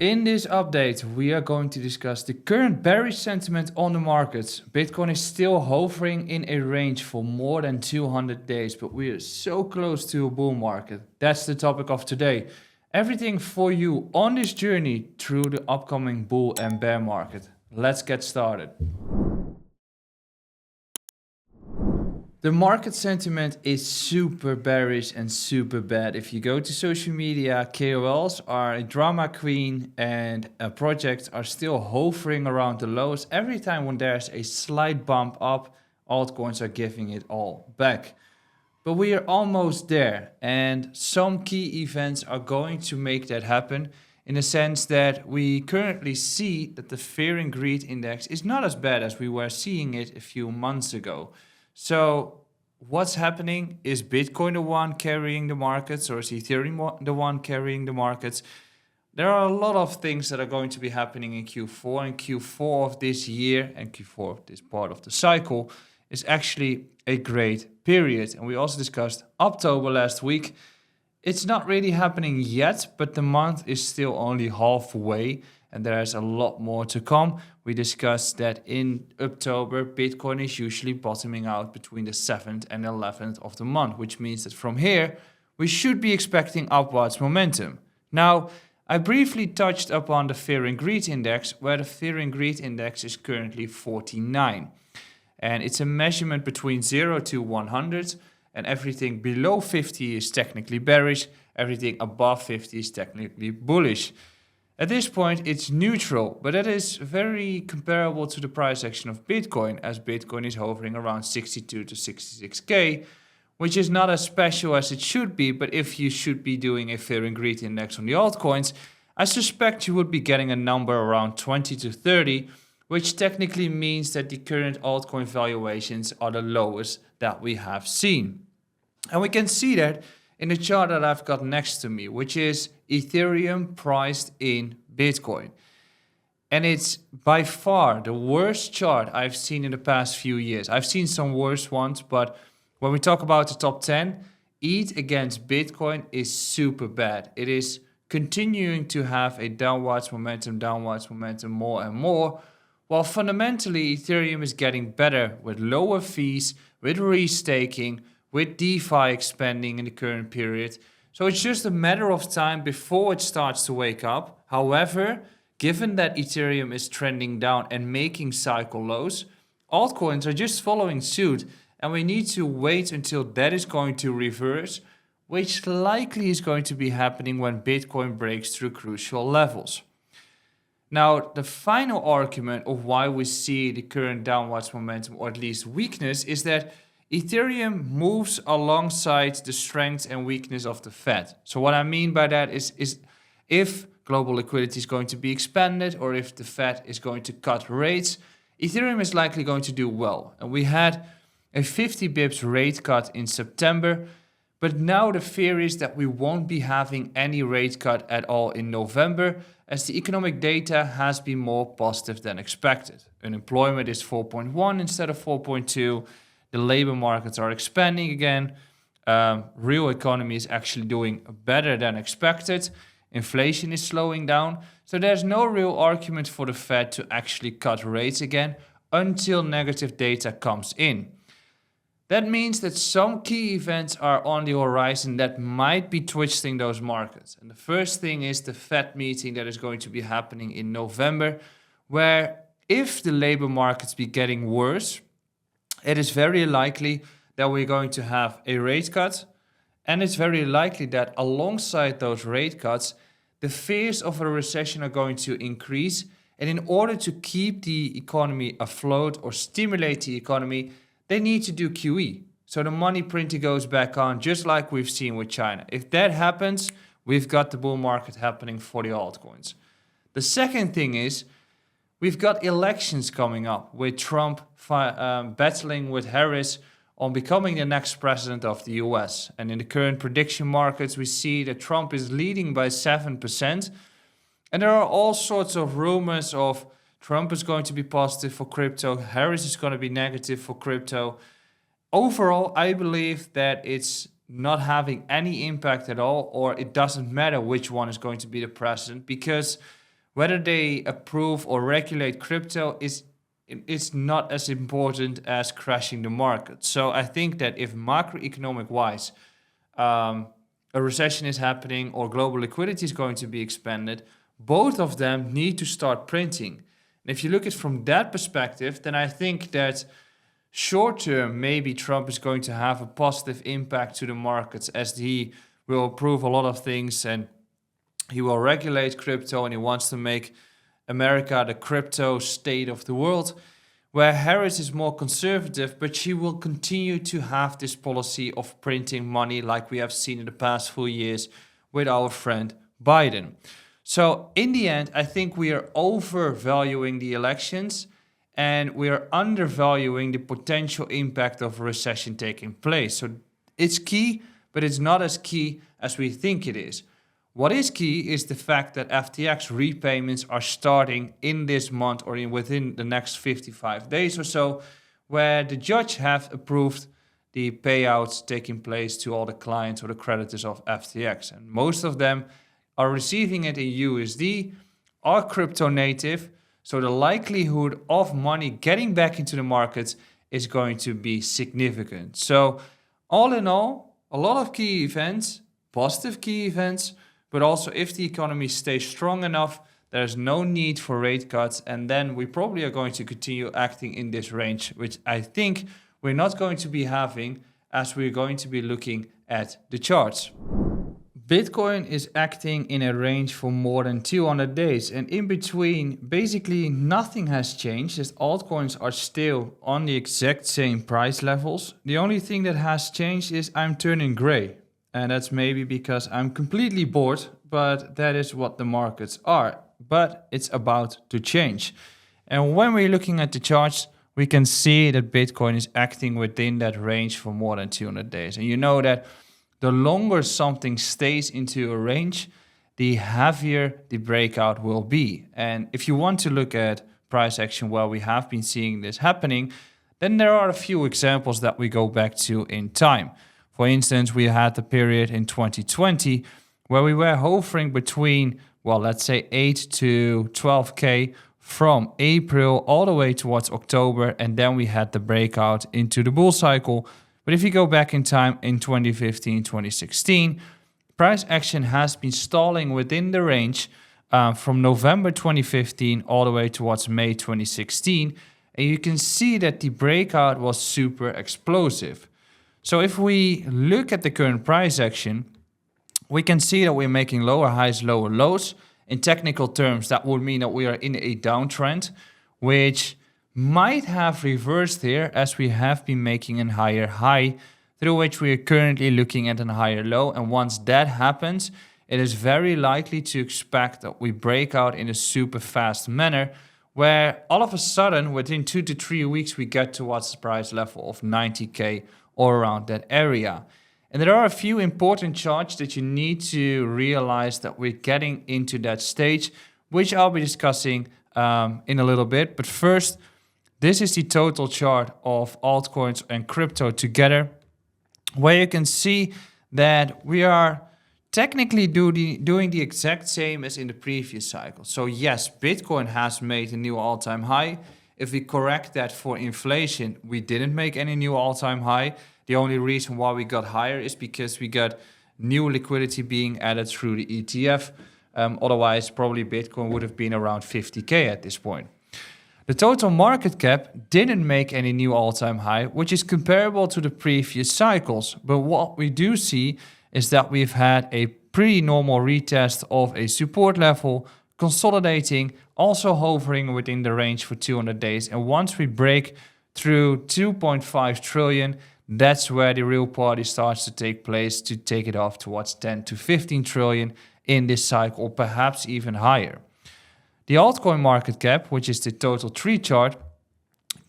In this update, we are going to discuss the current bearish sentiment on the markets. Bitcoin is still hovering in a range for more than 200 days, but we are so close to a bull market. That's the topic of today. Everything for you on this journey through the upcoming bull and bear market. Let's get started. The market sentiment is super bearish and super bad. If you go to social media, KOLs are a drama queen and projects are still hovering around the lows. Every time when there's a slight bump up, altcoins are giving it all back. But we are almost there, and some key events are going to make that happen in the sense that we currently see that the fear and greed index is not as bad as we were seeing it a few months ago. So what's happening? Is Bitcoin the one carrying the markets, or is Ethereum the one carrying the markets? There are a lot of things that are going to be happening in Q4, and Q4 of this year and Q4 of this part of the cycle is actually a great period. And we also discussed October last week. It's not really happening yet, but the month is still only halfway and there's a lot more to come. We discussed that in October, Bitcoin is usually bottoming out between the 7th and 11th of the month, which means that from here, we should be expecting upwards momentum. Now, I briefly touched upon the fear and greed index, where the fear and greed index is currently 49. And it's a measurement between 0 to 100, and everything below 50 is technically bearish, everything above 50 is technically bullish. At this point, it's neutral, but that is very comparable to the price action of Bitcoin, as Bitcoin is hovering around 62 to 66k, which is not as special as it should be. But if you should be doing a fear and greed index on the altcoins, I suspect you would be getting a number around 20 to 30, which technically means that the current altcoin valuations are the lowest that we have seen. And we can see that in the chart that I've got next to me, which is Ethereum priced in Bitcoin. And it's by far the worst chart I've seen in the past few years. I've seen some worse ones, but when we talk about the top 10, ETH against Bitcoin is super bad. It is continuing to have a downwards momentum more and more, while fundamentally Ethereum is getting better with lower fees, with restaking, with DeFi expanding in the current period. So it's just a matter of time before it starts to wake up. However, given that Ethereum is trending down and making cycle lows, altcoins are just following suit, and we need to wait until that is going to reverse, which likely is going to be happening when Bitcoin breaks through crucial levels. Now, the final argument of why we see the current downwards momentum, or at least weakness, is that Ethereum moves alongside the strength and weakness of the Fed. So what I mean by that is if global liquidity is going to be expanded, or if the Fed is going to cut rates, Ethereum is likely going to do well. And we had a 50 bips rate cut in September, but now the fear is that we won't be having any rate cut at all in November, as the economic data has been more positive than expected. Unemployment is 4.1 instead of 4.2. The labor markets are expanding again. Real economy is actually doing better than expected. Inflation is slowing down. So there's no real argument for the Fed to actually cut rates again until negative data comes in. That means that some key events are on the horizon that might be twisting those markets. And the first thing is the Fed meeting that is going to be happening in November, where if the labor markets be getting worse, it is very likely that we're going to have a rate cut. And it's very likely that alongside those rate cuts, the fears of a recession are going to increase. And in order to keep the economy afloat or stimulate the economy, they need to do QE. So the money printing goes back on, just like we've seen with China. If that happens, we've got the bull market happening for the altcoins. The second thing is, we've got elections coming up with Trump battling with Harris on becoming the next president of the US. And in the current prediction markets, we see that Trump is leading by 7%. And there are all sorts of rumors of Trump is going to be positive for crypto, Harris is going to be negative for crypto. Overall, I believe that it's not having any impact at all, or it doesn't matter which one is going to be the president, because Whether they approve or regulate crypto is not as important as crashing the market. So I think that if macroeconomic wise, a recession is happening or global liquidity is going to be expanded, both of them need to start printing. And if you look at it from that perspective, then I think that short term, maybe Trump is going to have a positive impact to the markets as he will approve a lot of things and he will regulate crypto and he wants to make America the crypto state of the world, where Harris is more conservative, but she will continue to have this policy of printing money like we have seen in the past few years with our friend Biden. So in the end, I think we are overvaluing the elections and we are undervaluing the potential impact of a recession taking place. So it's key, but it's not as key as we think it is. What is key is the fact that FTX repayments are starting in this month or within the next 55 days or so, where the judge have approved the payouts taking place to all the clients or the creditors of FTX. And most of them are receiving it in USD, are crypto native, so the likelihood of money getting back into the markets is going to be significant. So all in all, a lot of key events, positive key events, but also if the economy stays strong enough, there's no need for rate cuts. And then we probably are going to continue acting in this range, which I think we're not going to be having as we're going to be looking at the charts. Bitcoin is acting in a range for more than 200 days. And in between, basically nothing has changed as altcoins are still on the exact same price levels. The only thing that has changed is I'm turning gray. And that's maybe because I'm completely bored, but that is what the markets are. But it's about to change. And when we're looking at the charts, we can see that Bitcoin is acting within that range for more than 200 days. And you know that the longer something stays into a range, the heavier the breakout will be. And if you want to look at price action where we have been seeing this happening, then there are a few examples that we go back to in time. For instance, we had the period in 2020 where we were hovering between, well, let's say 8 to 12K from April all the way towards October. And then we had the breakout into the bull cycle. But if you go back in time in 2015, 2016, price action has been stalling within the range from November 2015 all the way towards May 2016. And you can see that the breakout was super explosive. So if we look at the current price action, we can see that we're making lower highs, lower lows. In technical terms, that would mean that we are in a downtrend, which might have reversed here as we have been making a higher high, through which we are currently looking at a higher low. And once that happens, it is very likely to expect that we break out in a super fast manner, where all of a sudden, within 2 to 3 weeks, we get towards the price level of 90K or around that area. And there are a few important charts that you need to realize that we're getting into that stage, which I'll be discussing in a little bit. But first, this is the total chart of altcoins and crypto together, where you can see that we are technically doing the exact same as in the previous cycle. So yes, Bitcoin has made a new all-time high. If we correct that for inflation, we didn't make any new all-time high. The only reason why we got higher is because we got new liquidity being added through the ETF. Otherwise, probably Bitcoin would have been around 50K at this point. The total market cap didn't make any new all-time high, which is comparable to the previous cycles. But what we do see is that we've had a pretty normal retest of a support level, consolidating, also hovering within the range for 200 days. And once we break through 2.5 trillion, that's where the real party starts to take place to take it off towards 10 to 15 trillion in this cycle, perhaps even higher. The altcoin market cap, which is the total tree chart,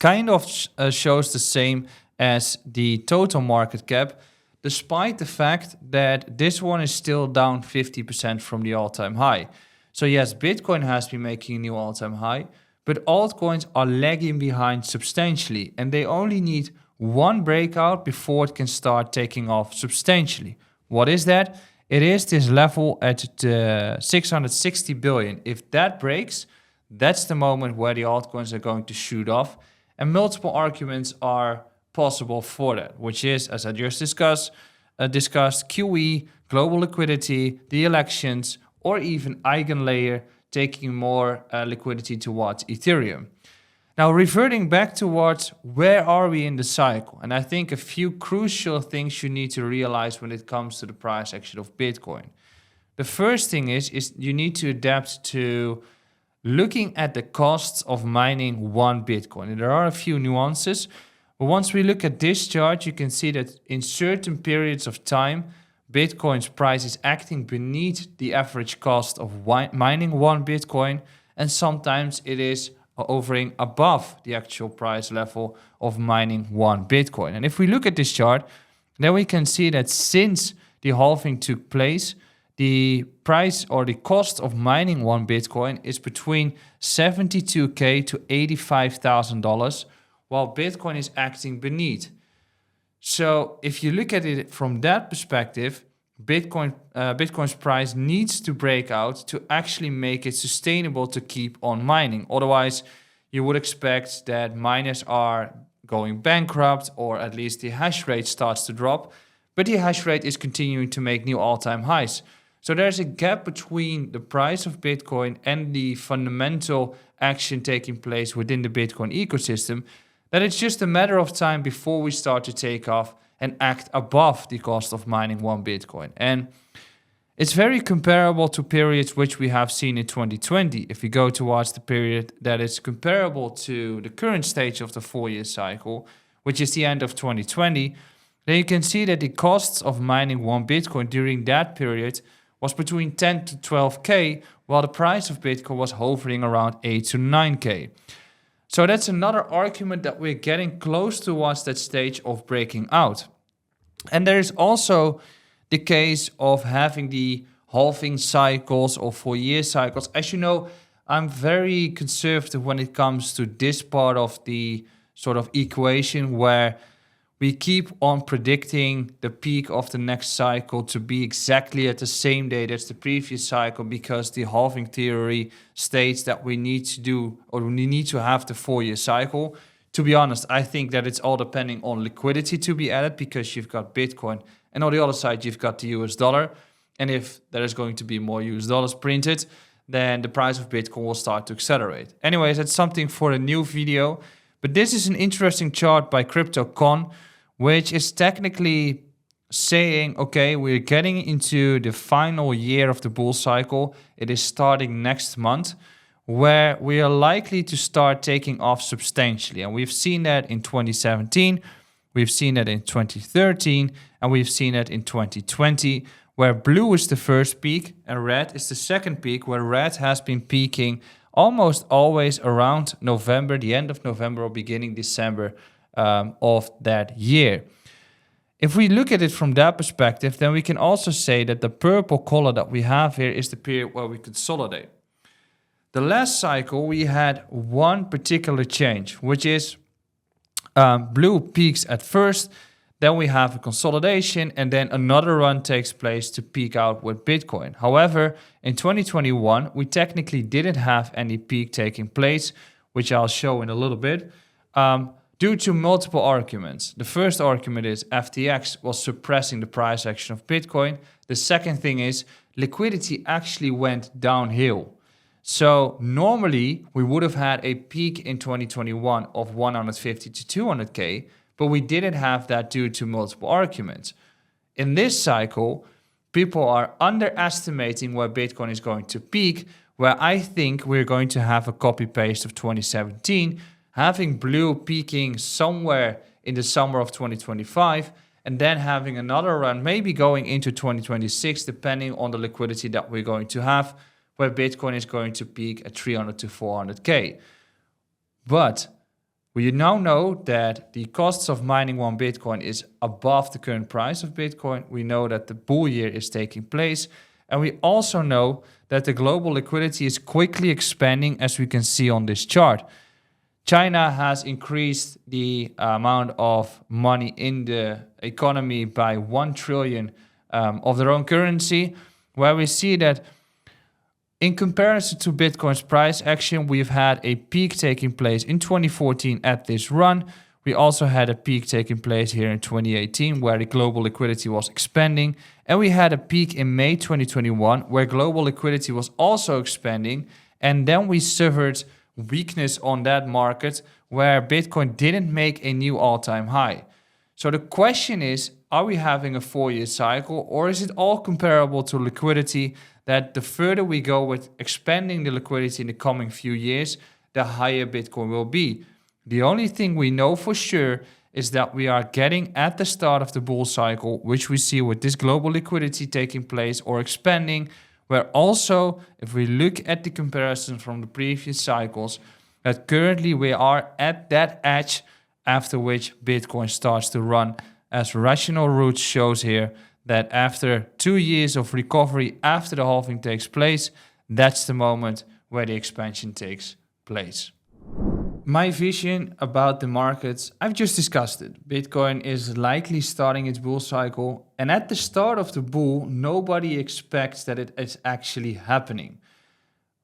kind of shows the same as the total market cap, despite the fact that this one is still down 50% from the all-time high. So yes, Bitcoin has been making a new all-time high, but altcoins are lagging behind substantially, and they only need one breakout before it can start taking off substantially. What is that? it is this level at 660 billion. If that breaks, that's the moment where the altcoins are going to shoot off. And multiple arguments are possible for that, which is, as I just discussed, QE, global liquidity, the elections, or even Eigenlayer taking more liquidity towards Ethereum. Now, reverting back towards where are we in the cycle? And I think a few crucial things you need to realize when it comes to the price action of Bitcoin. The first thing is you need to adapt to looking at the costs of mining one Bitcoin. And there are a few nuances, but once we look at this chart, you can see that in certain periods of time, Bitcoin's price is acting beneath the average cost of mining one Bitcoin, and sometimes it is hovering above the actual price level of mining one Bitcoin. And if we look at this chart, then we can see that since the halving took place, the price or the cost of mining one Bitcoin is between $72,000 to $85,000, while Bitcoin is acting beneath. So if you look at it from that perspective, Bitcoin's price needs to break out to actually make it sustainable to keep on mining. Otherwise, you would expect that miners are going bankrupt, or at least the hash rate starts to drop, but the hash rate is continuing to make new all-time highs. So there's a gap between the price of Bitcoin and the fundamental action taking place within the Bitcoin ecosystem, that it's just a matter of time before we start to take off and act above the cost of mining one Bitcoin. And it's very comparable to periods which we have seen in 2020. If we go towards the period that is comparable to the current stage of the 4-year cycle, which is the end of 2020, then you can see that the costs of mining one Bitcoin during that period was between 10 to 12K, while the price of Bitcoin was hovering around 8 to 9K. So that's another argument that we're getting close towards that stage of breaking out. And there is also the case of having the halving cycles or 4-year cycles. As you know, I'm very conservative when it comes to this part of the sort of equation where we keep on predicting the peak of the next cycle to be exactly at the same date as the previous cycle, because the halving theory states that we need to do, or we need to have the 4-year cycle. To be honest, I think that it's all depending on liquidity to be added, because you've got Bitcoin and on the other side you've got the US dollar. And if there is going to be more US dollars printed, then the price of Bitcoin will start to accelerate. Anyways, that's something for a new video. But this is an interesting chart by CryptoCon, which is technically saying, okay, we're getting into the final year of the bull cycle. It is starting next month, where we are likely to start taking off substantially. And we've seen that in 2017, we've seen that in 2013, and we've seen that in 2020, where blue is the first peak and red is the second peak, where red has been peaking almost always around November, the end of November or beginning December of that year. If we look at it from that perspective, then we can also say that the purple color that we have here is the period where we consolidate. The last cycle, we had one particular change, which is blue peaks at first, then we have a consolidation, and then another run takes place to peak out with Bitcoin. However, in 2021, we technically didn't have any peak taking place, which I'll show in a little bit, due to multiple arguments. The first argument is FTX was suppressing the price action of Bitcoin. The second thing is liquidity actually went downhill. So normally we would have had a peak in 2021 of 150 to 200K, but we didn't have that due to multiple arguments. In this cycle, people are underestimating where Bitcoin is going to peak, where I think we're going to have a copy paste of 2017, having blue peaking somewhere in the summer of 2025, and then having another run, maybe going into 2026, depending on the liquidity that we're going to have, where Bitcoin is going to peak at 300 to 400K. But we now know that the costs of mining one Bitcoin is above the current price of Bitcoin. We know that the bull year is taking place. And we also know that the global liquidity is quickly expanding, as we can see on this chart. China has increased the amount of money in the economy by $1 trillion of their own currency, where we see that in comparison to Bitcoin's price action, we've had a peak taking place in 2014 at this run. We also had a peak taking place here in 2018 where the global liquidity was expanding. And we had a peak in May 2021 where global liquidity was also expanding. And then we suffered weakness on that market where Bitcoin didn't make a new all-time high. So the question is, are we having a 4-year cycle, or is it all comparable to liquidity that the further we go with expanding the liquidity in the coming few years, the higher Bitcoin will be? The only thing we know for sure is that we are getting at the start of the bull cycle, which we see with this global liquidity taking place or expanding, where also, if we look at the comparison from the previous cycles, that currently we are at that edge after which Bitcoin starts to run, as Rational Roots shows here, that after 2 years of recovery after the halving takes place, that's the moment where the expansion takes place. My vision about the markets, I've just discussed it. Bitcoin is likely starting its bull cycle, and at the start of the bull, nobody expects that it is actually happening.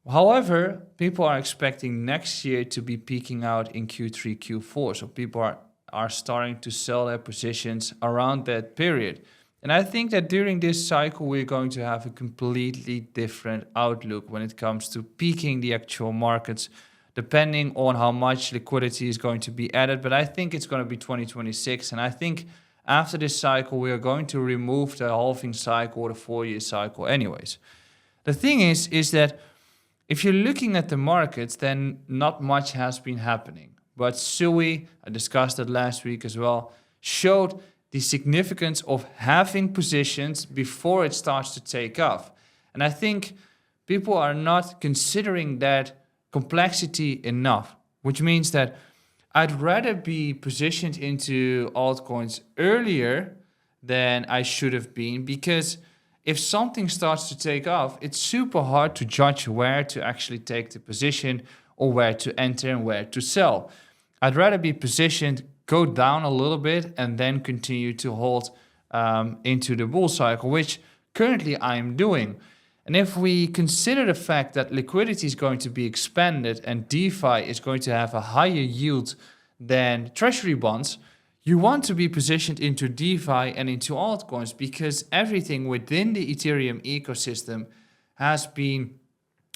However, people are expecting next year to be peaking out in Q3, Q4, so people are starting to sell their positions around that period. And I think that during this cycle, we're going to have a completely different outlook when it comes to peaking the actual markets, depending on how much liquidity is going to be added. But I think it's going to be 2026. And I think after this cycle, we are going to remove the halving cycle or the 4-year cycle anyways. The thing is that if you're looking at the markets, then not much has been happening. But Sui, I discussed it last week as well, showed the significance of having positions before it starts to take off. And I think people are not considering that complexity enough, which means that I'd rather be positioned into altcoins earlier than I should have been, because if something starts to take off, it's super hard to judge where to actually take the position or where to enter and where to sell. I'd rather be positioned, go down a little bit, and then continue to hold into the bull cycle, which currently I am doing. And if we consider the fact that liquidity is going to be expanded and DeFi is going to have a higher yield than treasury bonds, you want to be positioned into DeFi and into altcoins, because everything within the Ethereum ecosystem has been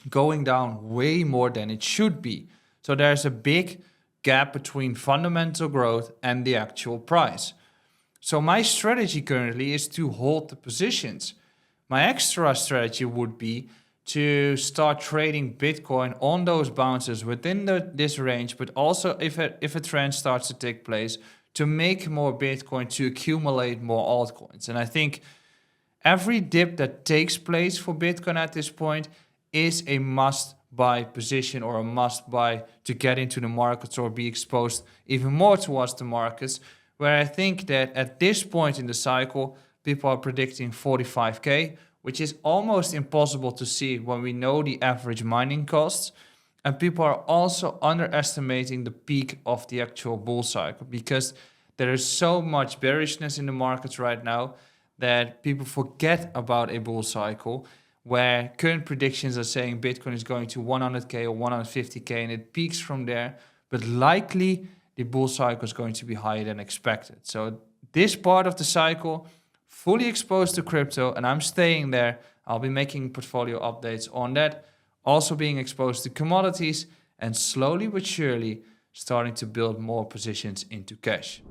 going down way more than it should be. So there's a big gap between fundamental growth and the actual price. So my strategy currently is to hold the positions. My extra strategy would be to start trading Bitcoin on those bounces within this range, but also if a trend starts to take place, to make more Bitcoin, to accumulate more altcoins. And I think every dip that takes place for Bitcoin at this point is a must-buy position or a must-buy to get into the markets or be exposed even more towards the markets, where I think that at this point in the cycle, people are predicting 45K, which is almost impossible to see when we know the average mining costs. And people are also underestimating the peak of the actual bull cycle, because there is so much bearishness in the markets right now that people forget about a bull cycle, where current predictions are saying Bitcoin is going to 100K or 150K and it peaks from there. But likely the bull cycle is going to be higher than expected. So this part of the cycle, fully exposed to crypto, and I'm staying there. I'll be making portfolio updates on that. Also being exposed to commodities, and slowly but surely starting to build more positions into cash.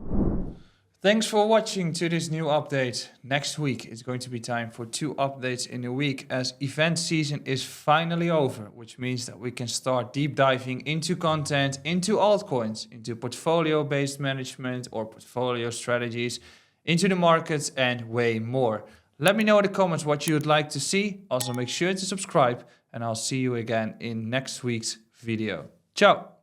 Thanks for watching to this new update. Next week it's going to be time for 2 updates in a week, as event season is finally over, which means that we can start deep diving into content, into altcoins, into portfolio-based management or portfolio strategies, into the markets, and way more. Let me know in the comments what you would like to see. Also make sure to subscribe, and I'll see you again in next week's video. Ciao!